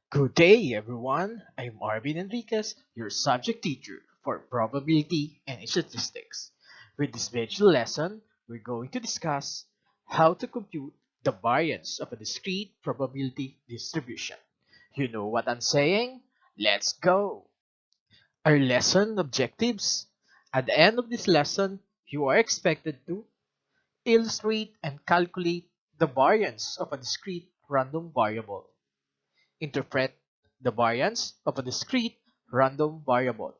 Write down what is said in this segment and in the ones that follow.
Good day, everyone. I'm Arvin Enriquez, your subject teacher for probability and statistics. With this video lesson, we're going to discuss how to compute the variance of a discrete probability distribution. You know what I'm saying? Let's go! Our lesson objectives. At the end of this lesson, you are expected to illustrate and calculate the variance of a discrete random variable, interpret the variance of a discrete random variable,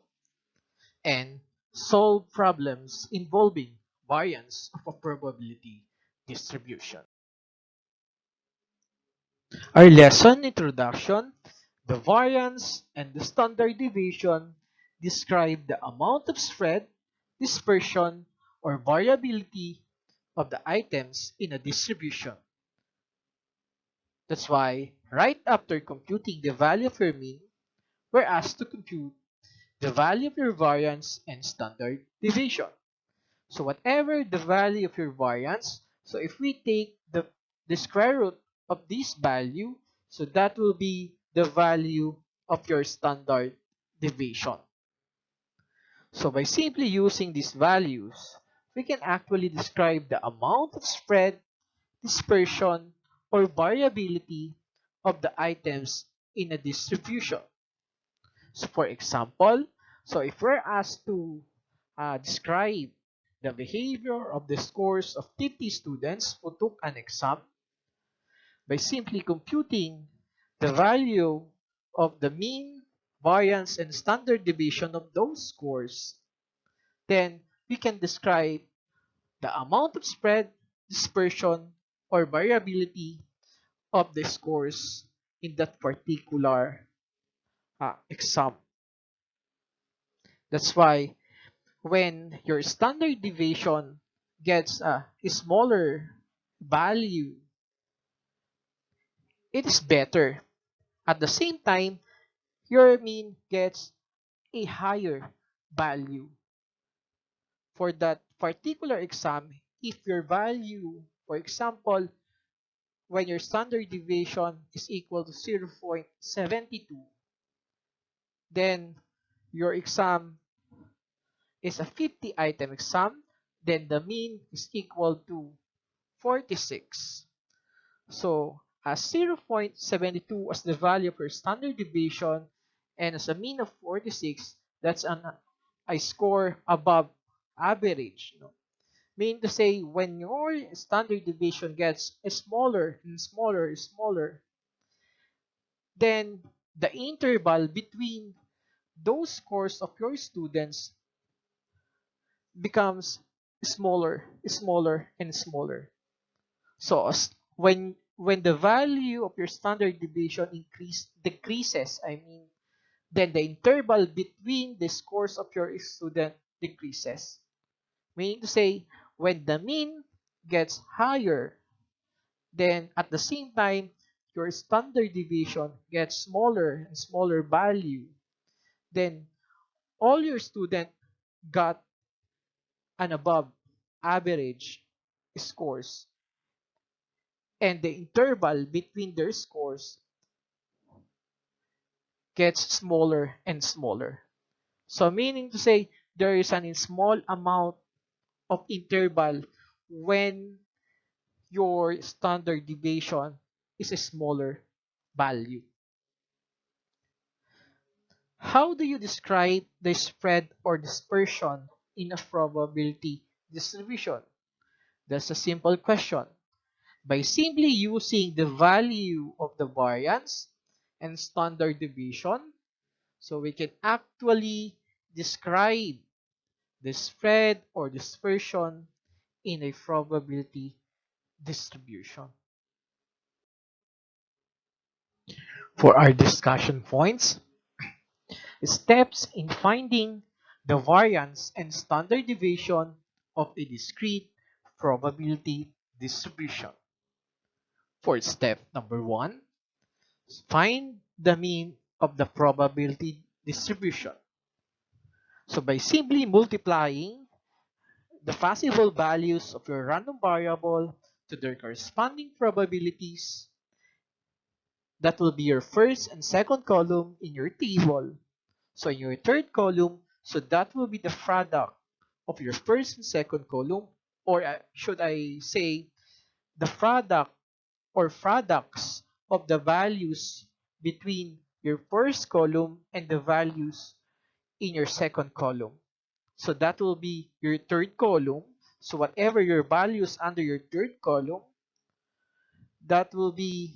and solve problems involving variance of a probability distribution. Our lesson introduction, the variance and the standard deviation describe the amount of spread, dispersion, or variability of the items in a distribution. That's why, right after computing the value of your mean, we're asked to compute the value of your variance and standard deviation. So whatever the value of your variance, so if we take the square root of this value, so that will be the value of your standard deviation. So by simply using these values, we can actually describe the amount of spread, dispersion, or variability of the items in a distribution. So for example, so if we're asked to describe the behavior of the scores of 50 students who took an exam by simply computing the value of the mean, variance, and standard deviation of those scores, then we can describe the amount of spread, dispersion, or variability of the scores in that particular exam. That's why when your standard deviation gets a smaller value, it is better. At the same time, your mean gets a higher value for that particular exam. If your value, for example, when your standard deviation is equal to 0.72, then your exam is a 50 item exam, then the mean is equal to 46. So as 0.72 as the value of your standard deviation and as a mean of 46, that's a score above average. Meaning to say, when your standard deviation gets smaller and smaller and smaller, then the interval between those scores of your students becomes smaller, smaller, and smaller. So when the value of your standard deviation decreases, then the interval between the scores of your student decreases. Meaning to say, when the mean gets higher, then at the same time your standard deviation gets smaller and smaller value, then all your student got an above average scores, and the interval between their scores gets smaller and smaller. So meaning to say, there is an small amount of interval when your standard deviation is a smaller value. How do you describe the spread or dispersion in a probability distribution? That's a simple question. By simply using the value of the variance and standard deviation, so we can actually describe the spread or dispersion in a probability distribution. For our discussion points, steps in finding the variance and standard deviation of a discrete probability distribution. For step number 1, find the mean of the probability distribution. So by simply multiplying the possible values of your random variable to their corresponding probabilities, That will be your first and second column in your table. So in your third column, so that will be the product of your first and second column, or should I say the product or products of the values between your first column and the values in your second column. So that will be your third column. So whatever your values under your third column, that will be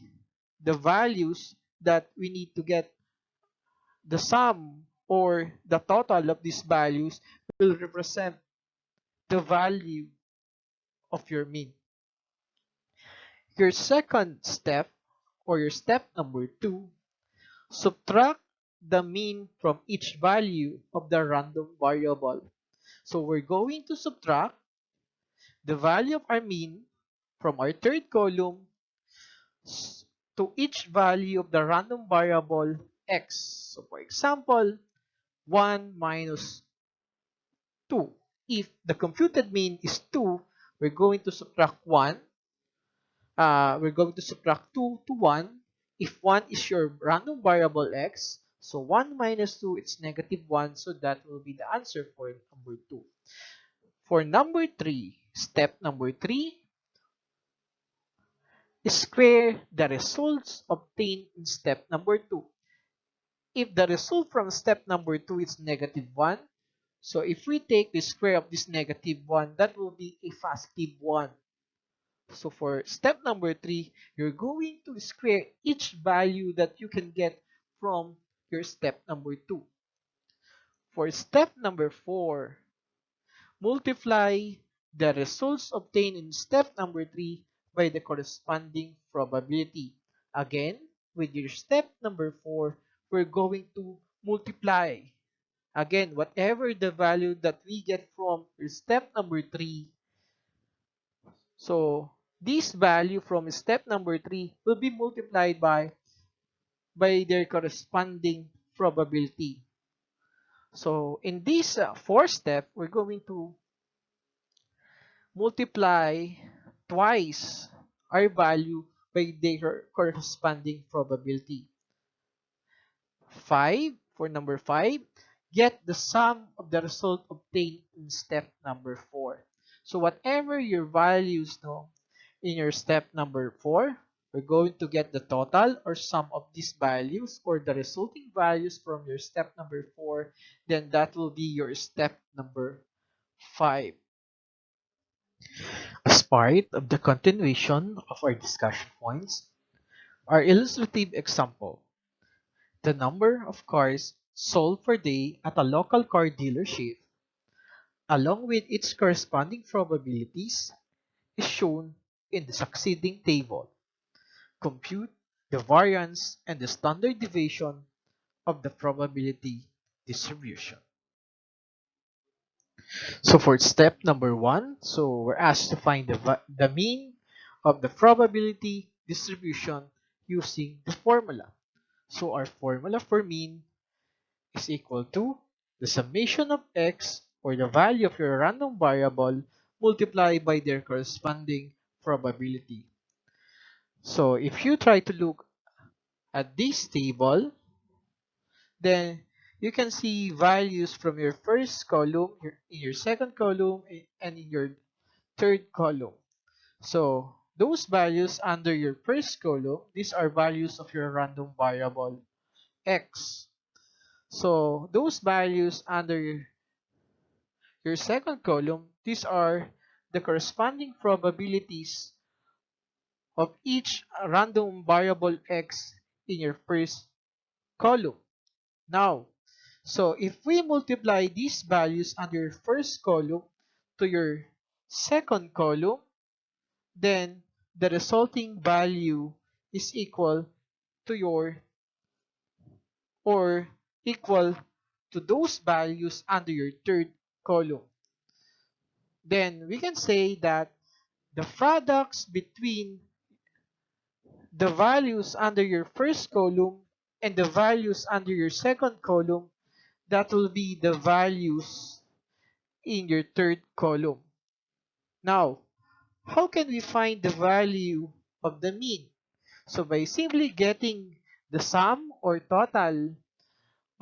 the values that we need to get. The sum or the total of these values will represent the value of your mean. Your second step, or your step number 2, subtract the mean from each value of the random variable. So we're going to subtract the value of our mean from our third column to each value of the random variable x. So for example, 1 minus 2. If the computed mean is 2, we're going to subtract 1. We're going to subtract 2 to 1. If 1 is your random variable x, so 1 minus 2 it's negative 1, so that will be the answer for number 2. For number 3, step number 3, square the results obtained in step number 2. If the result from step number 2 is negative 1, so if we take the square of this negative 1, that will be a positive 1. So for step number 3, you're going to square each value that you can get from your step number 2. For step number 4, multiply the results obtained in step number 3 by the corresponding probability. Again, with your step number 4, we're going to multiply. Again, whatever the value that we get from your step number 3, so this value from step number 3 will be multiplied by their corresponding probability. So in this fourth step, we're going to multiply twice our value by their corresponding probability. 5, for number 5, get the sum of the result obtained in step number 4. So whatever your values in your step number 4, we're going to get the total or sum of these values or the resulting values from your step number 4. Then that will be your step number 5. As part of the continuation of our discussion points, our illustrative example: the number of cars sold per day at a local car dealership, along with its corresponding probabilities, is shown in the succeeding table. Compute the variance and the standard deviation of the probability distribution. So for step number 1, so we're asked to find the mean of the probability distribution using the formula. So our formula for mean is equal to the summation of x, or the value of your random variable, multiplied by their corresponding probability. So if you try to look at this table, then you can see values from your first column, in your second column, and in your third column. So those values under your first column, these are values of your random variable x. So those values under your second column, these are the corresponding probabilities of each random variable x in your first column. Now, so if we multiply these values under your first column to your second column, then the resulting value is equal to your, or equal to those values under your third column. Then we can say that the products between the values under your first column and the values under your second column, that will be the values in your third column. Now, how can we find the value of the mean? So by simply getting the sum or total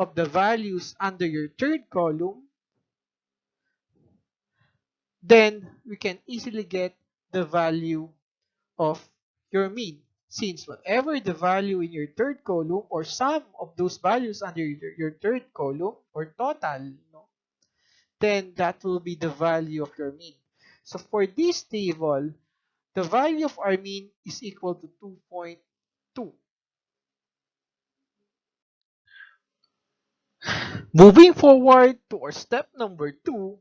of the values under your third column, then we can easily get the value of your mean. Since whatever the value in your third column or sum of those values under your third column or total, then that will be the value of your mean. So for this table, the value of our mean is equal to 2.2. Moving forward to our step number 2,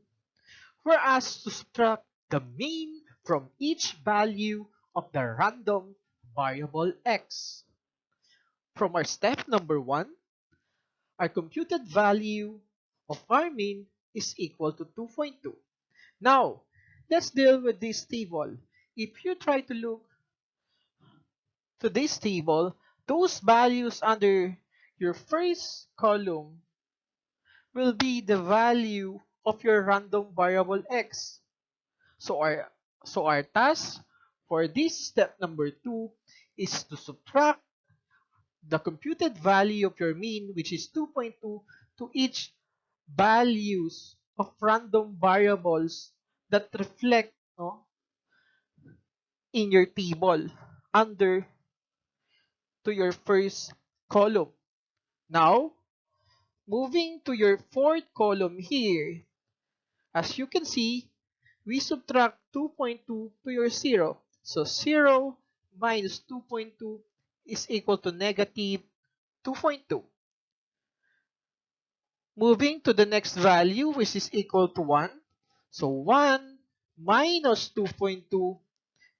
we're asked to subtract the mean from each value of the random variable x. From our step number 1, our computed value of our mean is equal to 2.2. Now, let's deal with this table. If you try to look to this table, those values under your first column will be the value of your random variable x. So our task for this step number 2 is to subtract the computed value of your mean, which is 2.2, to each values of random variables that reflect, in your table under to your first column. Now, moving to your fourth column here, as you can see, we subtract 2.2 to your 0. So 0 minus 2.2 is equal to negative 2.2. Moving to the next value, which is equal to 1. So 1 minus 2.2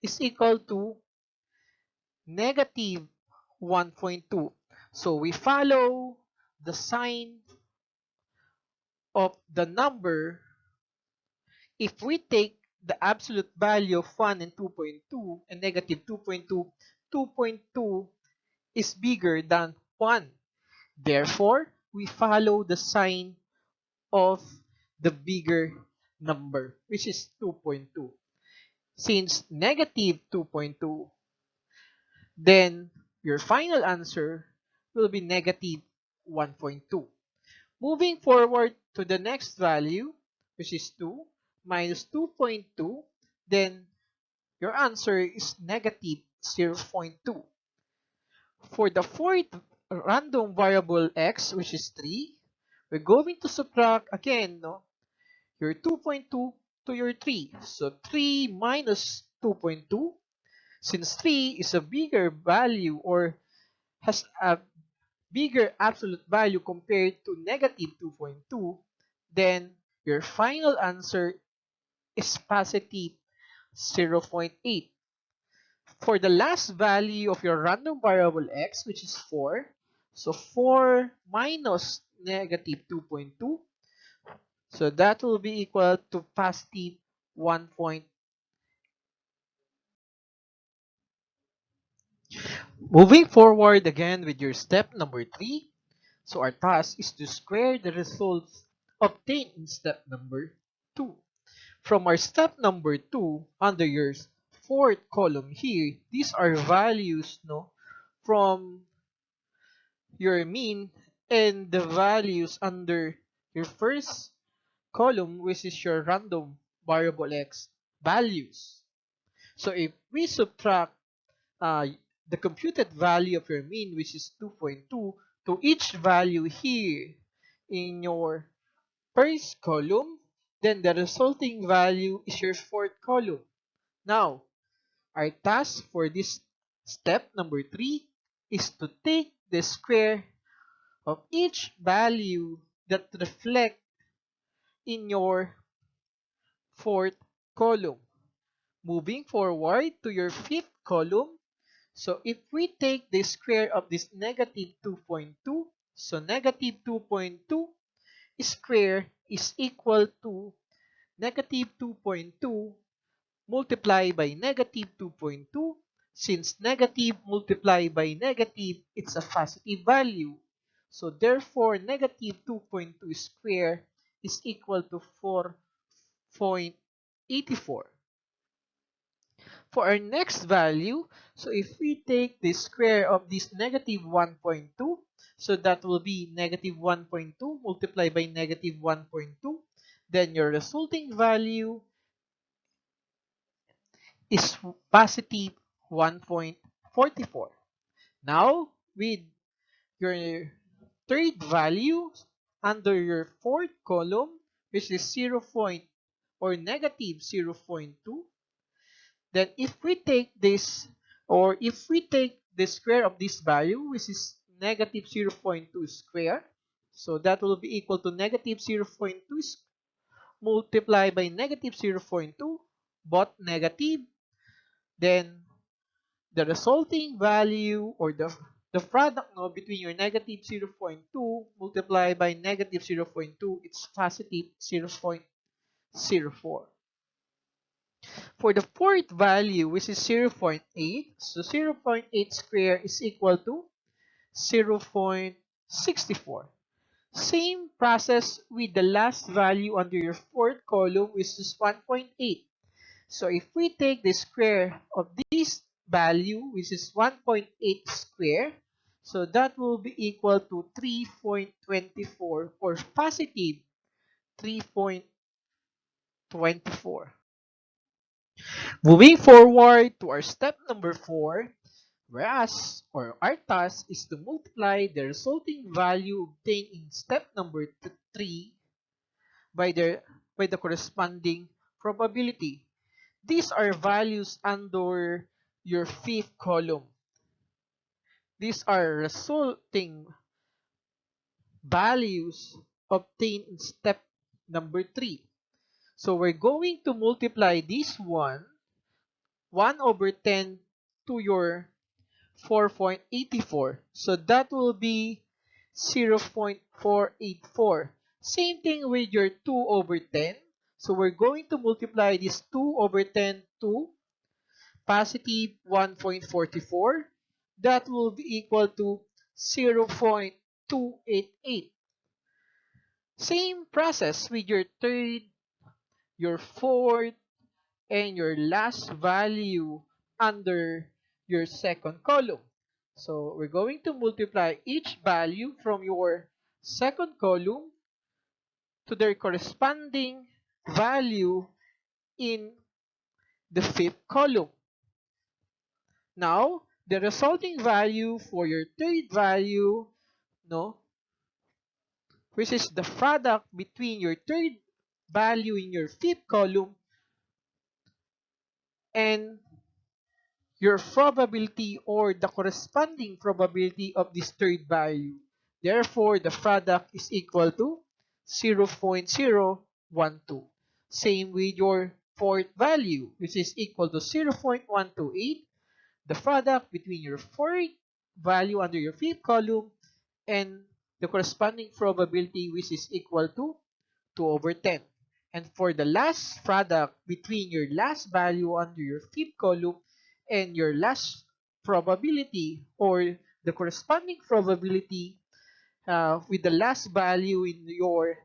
is equal to negative 1.2. So we follow the sign of the number. If we take the absolute value of 1 and 2.2 and negative 2.2, 2.2 is bigger than 1. Therefore, we follow the sign of the bigger number, which is 2.2. Since negative 2.2, then your final answer will be negative 1.2. Moving forward to the next value, which is 2 minus 2.2, then your answer is negative 0.2. For the fourth random variable x, which is 3, we're going to subtract again, your 2.2 to your 3. So 3 minus 2.2, since 3 is a bigger value or has a bigger absolute value compared to negative 2.2, then your final answer is positive 0.8. For the last value of your random variable x, which is 4, so 4 minus negative 2.2, so that will be equal to positive 1. Moving forward again with your step number 3, so our task is to square the results obtained in step number 2. From our step number 2, under your fourth column here, these are values from your mean and the values under your first column, which is your random variable x values. So if we subtract uh, the computed value of your mean, which is 2.2, to each value here in your first column, then the resulting value is your fourth column. Now, our task for this step number 3 is to take the square of each value that reflect in your fourth column. Moving forward to your fifth column, so if we take the square of this negative 2.2, so negative 2.2 square is equal to negative 2.2 multiplied by negative 2.2. Since negative multiplied by negative, it's a positive value. So therefore, negative 2.2 square is equal to 4.84. For our next value, so if we take the square of this negative 1.2, so that will be negative 1.2 multiplied by negative 1.2, then your resulting value is positive 1.44. Now, with your third value under your fourth column, which is 0. Or negative 0.2, then if we take this, or if we take the square of this value, which is negative 0.2 square, so that will be equal to negative 0.2 multiplied by negative 0.2, both negative, then the resulting value, or the product now between your negative 0.2 multiplied by negative 0.2, it's positive 0.04. For the fourth value, which is 0.8, so 0.8 square is equal to 0.64. Same process with the last value under your fourth column, which is 1.8. So if we take the square of this value, which is 1.8 square, so that will be equal to 3.24, or positive 3.24. Moving forward to our step number 4, whereas, or our task is to multiply the resulting value obtained in step number 3 by the corresponding probability. These are values under your fifth column. These are resulting values obtained in step number 3. So we're going to multiply this 1 over 10 to your 4.84. So that will be 0.484. Same thing with your 2 over 10. So we're going to multiply this 2 over 10 to positive 1.44. That will be equal to 0.288. Same process with your third, your fourth, and your last value under your second column. So we're going to multiply each value from your second column to their corresponding value in the fifth column. Now, the resulting value for your third value, no, which is the product between your third value in your fifth column and your probability, or the corresponding probability of this third value. Therefore, the product is equal to 0.012. Same with your fourth value, which is equal to 0.128. The product between your fourth value under your fifth column and the corresponding probability, which is equal to 2 over 10. And for the last product between your last value under your fifth column and your last probability, or the corresponding probability with the last value in your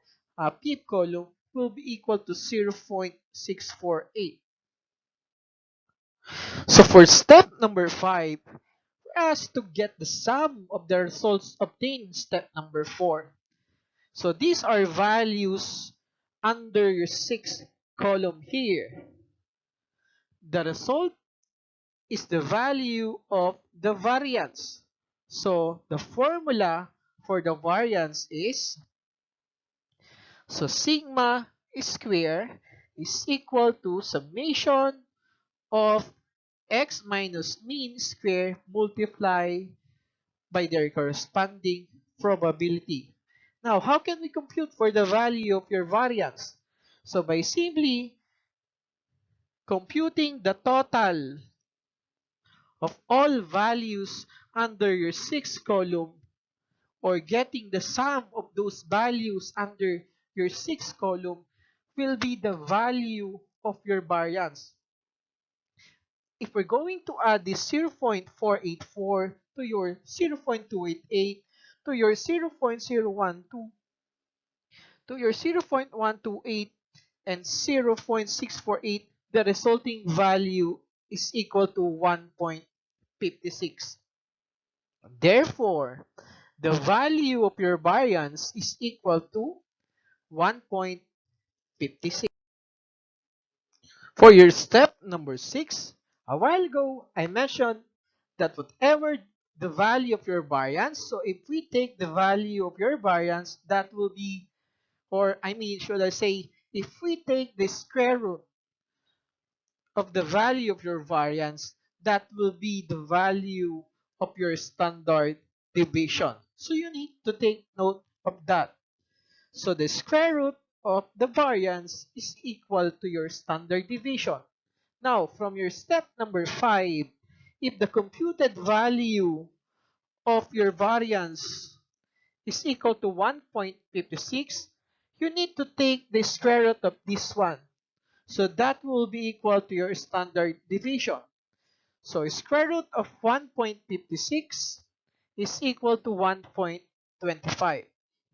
fifth column, will be equal to 0.648. So for step number 5, for us to get the sum of the results obtained in step number 4. So these are values under your sixth column here. The result is the value of the variance. So the formula for the variance is, so sigma square is equal to summation of x minus mean square multiplied by their corresponding probability. Now, how can we compute for the value of your variance? So by simply computing the total of all values under your sixth column, or getting the sum of those values under your sixth column, will be the value of your variance. If we're going to add this 0.484 to your 0.288 to your 0.012 to your 0.128 and 0.648, the resulting value is equal to 1.56. Therefore, the value of your variance is equal to 1.56. For your step number 6, a while ago, I mentioned that whatever the value of your variance, so if we take the value of your variance, that will be, or I mean, should I say, if we take the square root of the value of your variance, that will be the value of your standard deviation. So you need to take note of that. So the square root of the variance is equal to your standard deviation. Now, from your step number 5, if the computed value of your variance is equal to 1.56, you need to take the square root of this one. So that will be equal to your standard deviation. So square root of 1.56 is equal to 1.25.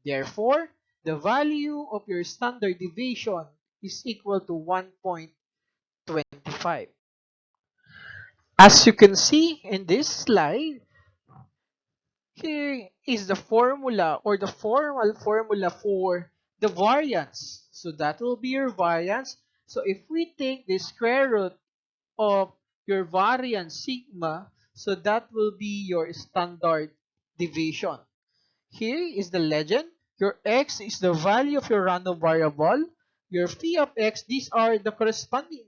Therefore, the value of your standard deviation is equal to 1.25. As you can see in this slide, here is the formula or the formal formula for the variance. So that will be your variance. So if we take the square root of your variance sigma, so that will be your standard deviation. Here is the legend. Your x is the value of your random variable. Your phi of x, these are the corresponding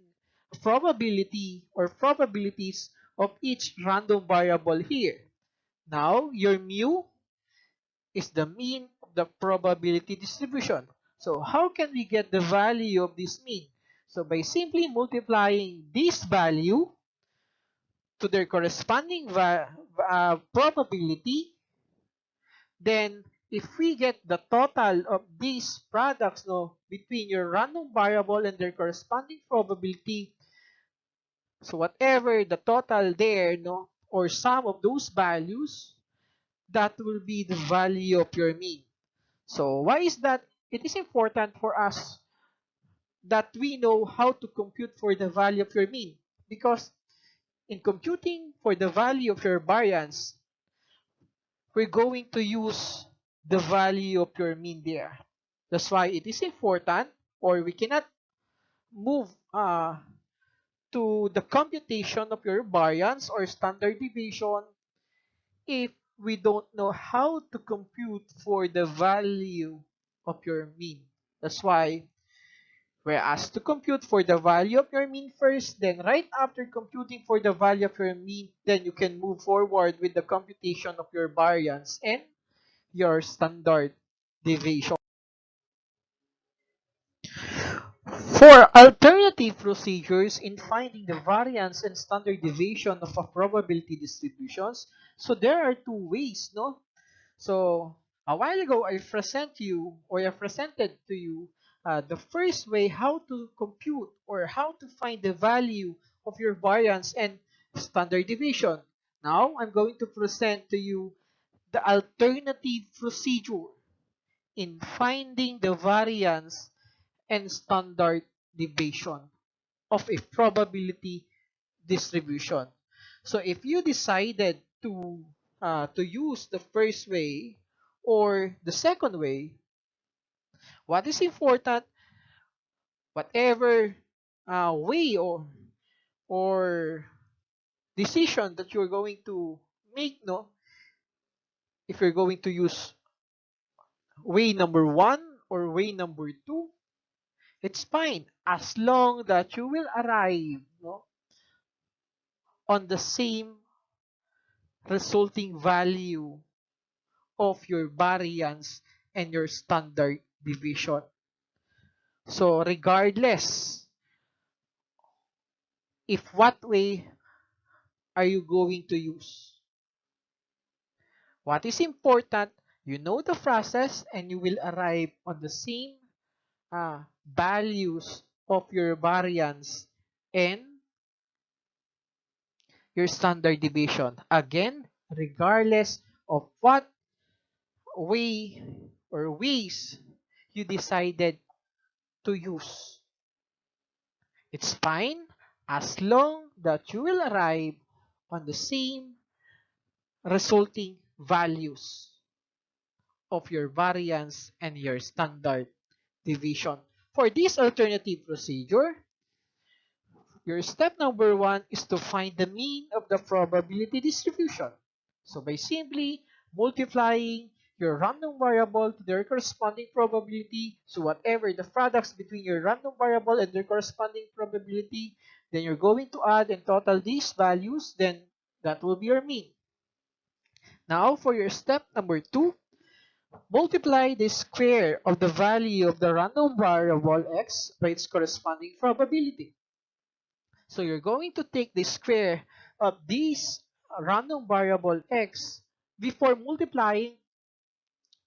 probability or probabilities of each random variable here. Now, your mu is the mean of the probability distribution. So, how can we get the value of this mean? So, by simply multiplying this value to their corresponding probability, then if we get the total of these products between your random variable and their corresponding probability, so whatever the total there or sum of those values, that will be the value of your mean. So why is that? It is important for us that we know how to compute for the value of your mean, because in computing for the value of your variance, we're going to use the value of your mean there. That's why it is important, or we cannot move to the computation of your variance or standard deviation if we don't know how to compute for the value of your mean. That's why we're asked to compute for the value of your mean first, then right after computing for the value of your mean, then you can move forward with the computation of your variance and your standard deviation. For alternative procedures in finding the variance and standard deviation of a probability distributions, so there are two ways, no? So a while ago, I presented to you the first way how to compute or how to find the value of your variance and standard deviation. Now, I'm going to present to you the alternative procedure in finding the variance and standard deviation of a probability distribution. So if you decided to use the first way or the second way, what is important, whatever way or decision that you're going to make, if you're going to use way number 1 or way number 2, it's fine as long that you will arrive on the same resulting value of your variance and your standard deviation. So regardless if what way are you going to use, what is important, you know the process and you will arrive on the same values of your variance and your standard deviation. Again, regardless of what way or ways you decided to use. It's fine as long that you will arrive on the same resulting values of your variance and your standard deviation. For this alternative procedure, your step number one is to find the mean of the probability distribution. So by simply multiplying your random variable to their corresponding probability, so whatever the products between your random variable and their corresponding probability, then you're going to add and total these values, then that will be your mean. Now for your step number two, multiply the square of the value of the random variable x by its corresponding probability. So you're going to take the square of this random variable x before multiplying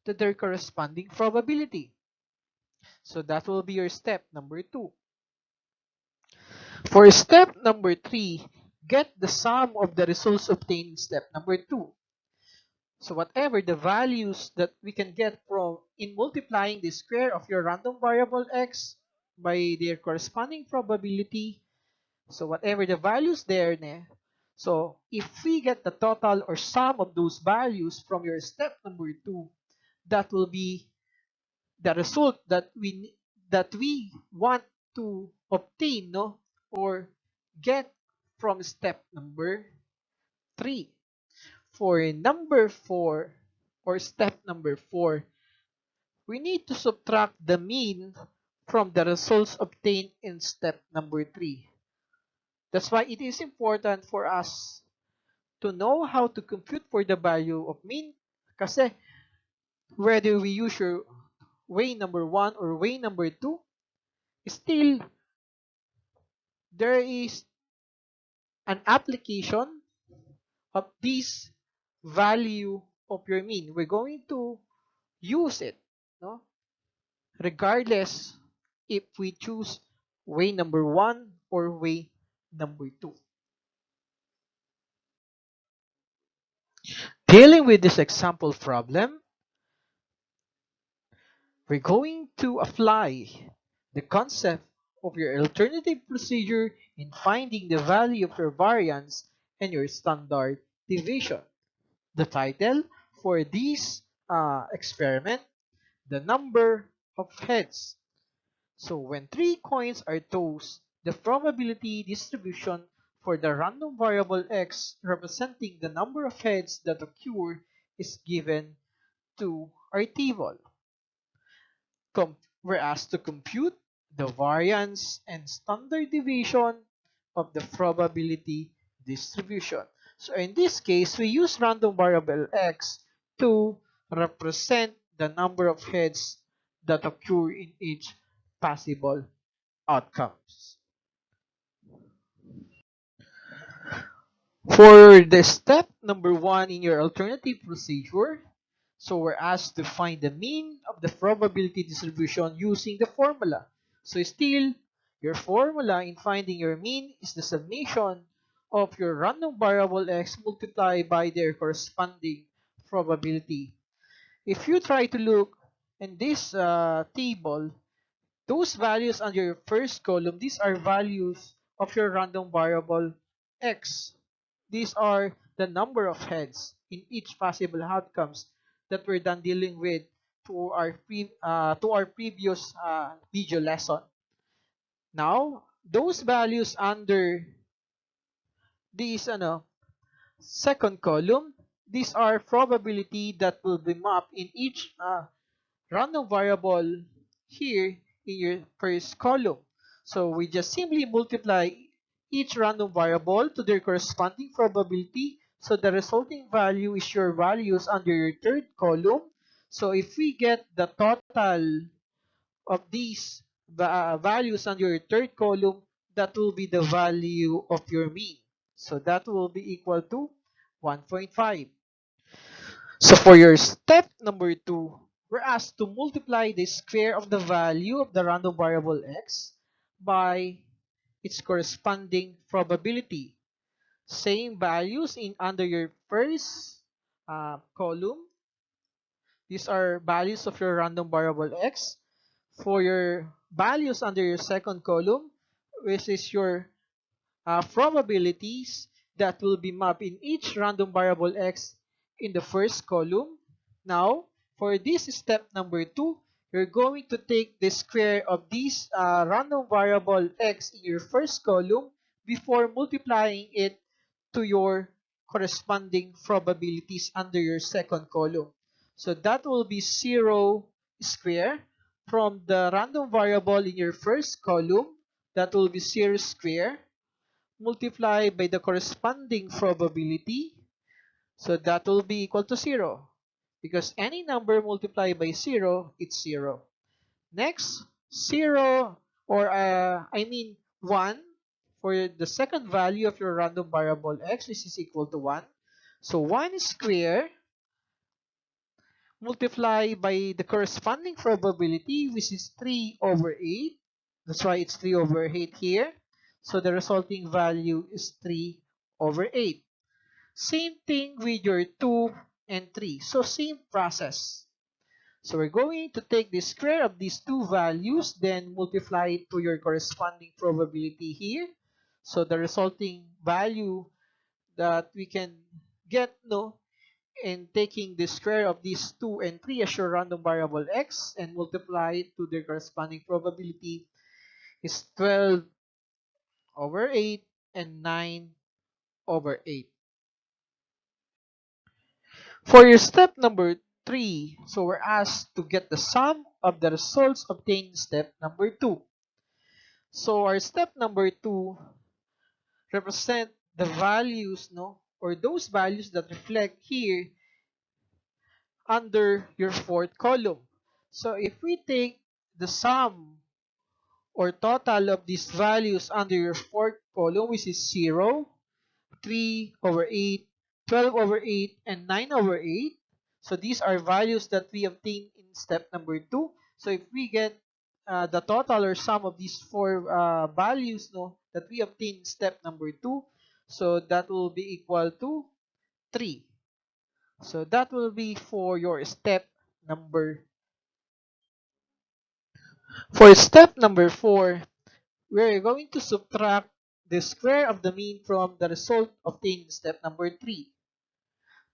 to their corresponding probability. So that will be your step number two. For step number three, get the sum of the results obtained in step number two. So whatever the values that we can get from in multiplying the square of your random variable x by their corresponding probability, so whatever the values there, so if we get the total or sum of those values from your step number two, that will be the result that we want to obtain, no, or get from step number three. For number four or step number four, we need to subtract the mean from the results obtained in step number three. That's why it is important for us to know how to compute for the value of mean. Kasi whether we use your way number one or way number two, still there is an application of this value of your mean. We're going to use it, no? Regardless if we choose way number one or way number two. Dealing with this example problem, we're going to apply the concept of your alternative procedure in finding the value of your variance and your standard deviation. The title for this experiment, the number of heads. So when three coins are tossed, the probability distribution for the random variable x representing the number of heads that occur is given to our table. We're asked to compute the variance and standard deviation of the probability distribution. So in this case, we use random variable x to represent the number of heads that occur in each possible outcomes. For the step number one in your alternative procedure, so we're asked to find the mean of the probability distribution using the formula. So still, your formula in finding your mean is the summation of your random variable x multiplied by their corresponding probability. If you try to look in this table, those values under your first column, these are values of your random variable x. These are the number of heads in each possible outcomes that we're done dealing with to our previous video lesson. Now, those values under this second column, these are probability that will be mapped in each random variable here in your first column. So we just simply multiply each random variable to their corresponding probability. So the resulting value is your values under your third column. So if we get the total of these values under your third column, that will be the value of your mean. So that will be equal to 1.5. So for your step number two, we're asked to multiply the square of the value of the random variable x by its corresponding probability. Same values in under your first column. These are values of your random variable x. For your values under your second column, which is your probabilities that will be mapped in each random variable x in the first column. Now, for this step number 2, you're going to take the square of this random variable x in your first column before multiplying it to your corresponding probabilities under your second column. So that will be 0 square from the random variable in your first column. That will be 0 square multiplied by the corresponding probability. So that will be equal to 0. Because any number multiplied by 0, it's 0. Next, 0 or 1 for the second value of your random variable x, which is equal to 1. So 1 square multiplied by the corresponding probability, which is 3 over 8. That's why it's 3 over 8 here. So the resulting value is 3 over 8. Same thing with your 2 and 3. So same process. So we're going to take the square of these two values, then multiply it to your corresponding probability here. So the resulting value that we can get in taking the square of these 2 and 3 as your random variable x and multiply it to their corresponding probability is 12 over 8 and 9 over 8. For your step number 3, so we're asked to get the sum of the results obtained in step number 2. So our step number 2 represent the values, or those values that reflect here under your fourth column. So if we take the sum or total of these values under your fourth column, which is 0, 3 over 8, 12 over 8, and 9 over 8. So these are values that we obtained in step number 2. So if we get the total or sum of these four values that we obtained in step number 2, so that will be equal to 3. So that will be for your step number. For step number 4, we're going to subtract the square of the mean from the result obtained in step number 3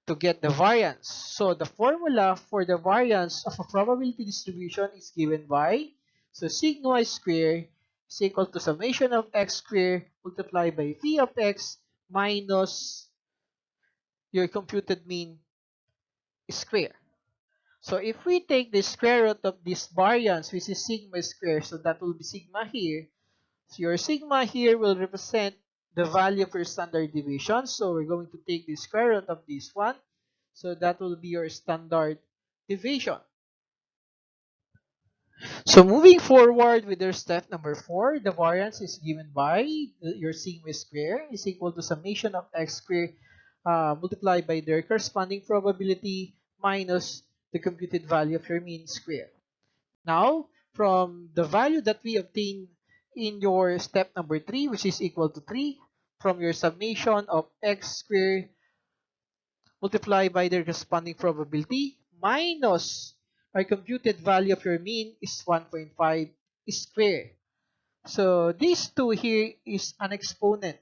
to get the variance. So the formula for the variance of a probability distribution is given by, so sigma square is equal to summation of x square multiplied by phi of x minus your computed mean square. So if we take the square root of this variance, which is sigma square, so that will be sigma here. So your sigma here will represent the value of your standard deviation. So we're going to take the square root of this one. So that will be your standard deviation. So moving forward with your step number 4, the variance is given by your sigma square is equal to summation of x square multiplied by their corresponding probability minus the computed value of your mean square. Now, from the value that we obtain in your step number 3, which is equal to 3, from your summation of x square multiplied by the corresponding probability minus our computed value of your mean is 1.5 square. So these two here is an exponent.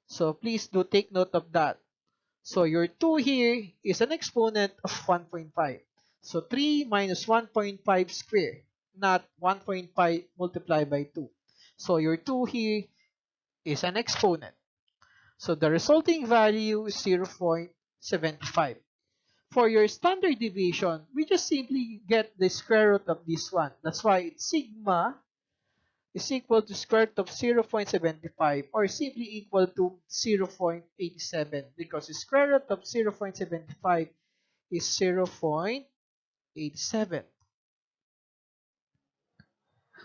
So please do take note of that. So your 2 here is an exponent of 1.5. So 3 minus 1.5 square, not 1.5 multiplied by 2. So your 2 here is an exponent. So the resulting value is 0.75. For your standard deviation, we just simply get the square root of this one. That's why it's sigma is equal to square root of 0.75 or simply equal to 0.87 because the square root of 0.75 is 0.87.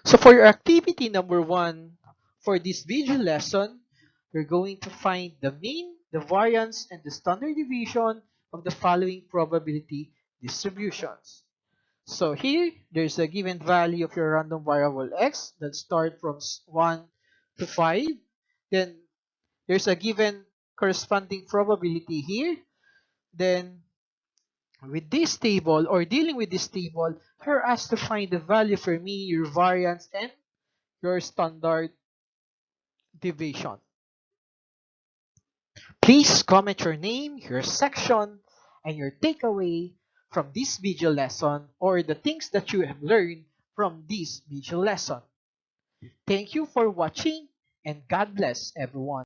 So for your activity number 1, for this video lesson, we're going to find the mean, the variance, and the standard deviation of the following probability distributions. So here, there's a given value of your random variable x that start from 1 to 5. Then there's a given corresponding probability here. Then with this table or dealing with this table, you're asked to find the value for mean, your variance, and your standard deviation. Please comment your name, your section, and your takeaway from this video lesson or the things that you have learned from this video lesson. Thank you for watching and God bless everyone.